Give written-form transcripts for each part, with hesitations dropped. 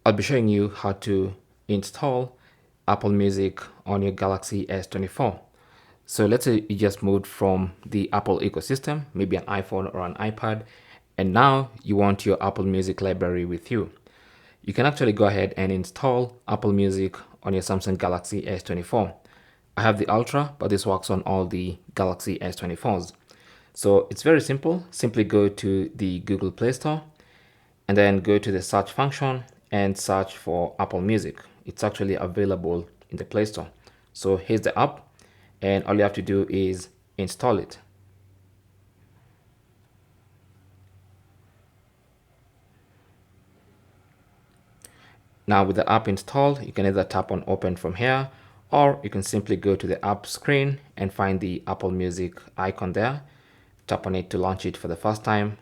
I'll be showing you how to install Apple Music on your Galaxy S24. So let's say you just moved from the Apple ecosystem, maybe an iPhone or an iPad, and now you want your Apple Music library with you. You can actually go ahead and install Apple Music on your Samsung Galaxy S24. I have the Ultra, but this works on all the Galaxy S24s. So it's very simple. Simply go to the Google Play Store and then go to the search function and search for Apple Music. It's actually available in the Play Store. So here's the app, and all you have to do is install it. Now with the app installed, you can either tap on open from here, or you can simply go to the app screen and find the Apple Music icon there. Tap on it to launch it for the first time.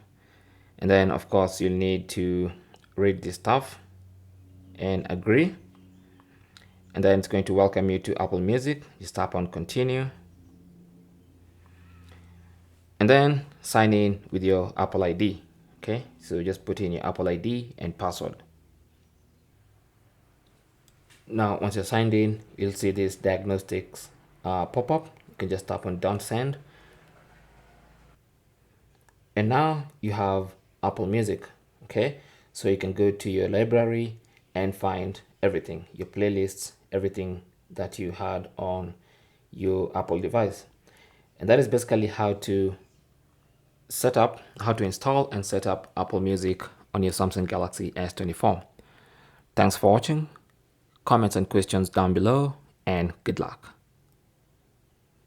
And then of course you'll need to read this stuff and agree. And then it's going to welcome you to Apple Music. Just tap on continue. And then sign in with your Apple ID. Okay, so just put in your Apple ID and password. Now, once you're signed in, you'll see this diagnostics pop up. You can just tap on done send. And now you have Apple Music. Okay, so you can go to your library and find everything, your playlists, everything that you had on your Apple device. And that is basically how to install and set up Apple Music on your Samsung Galaxy S24. Thanks for watching. Comments and questions down below, and good luck.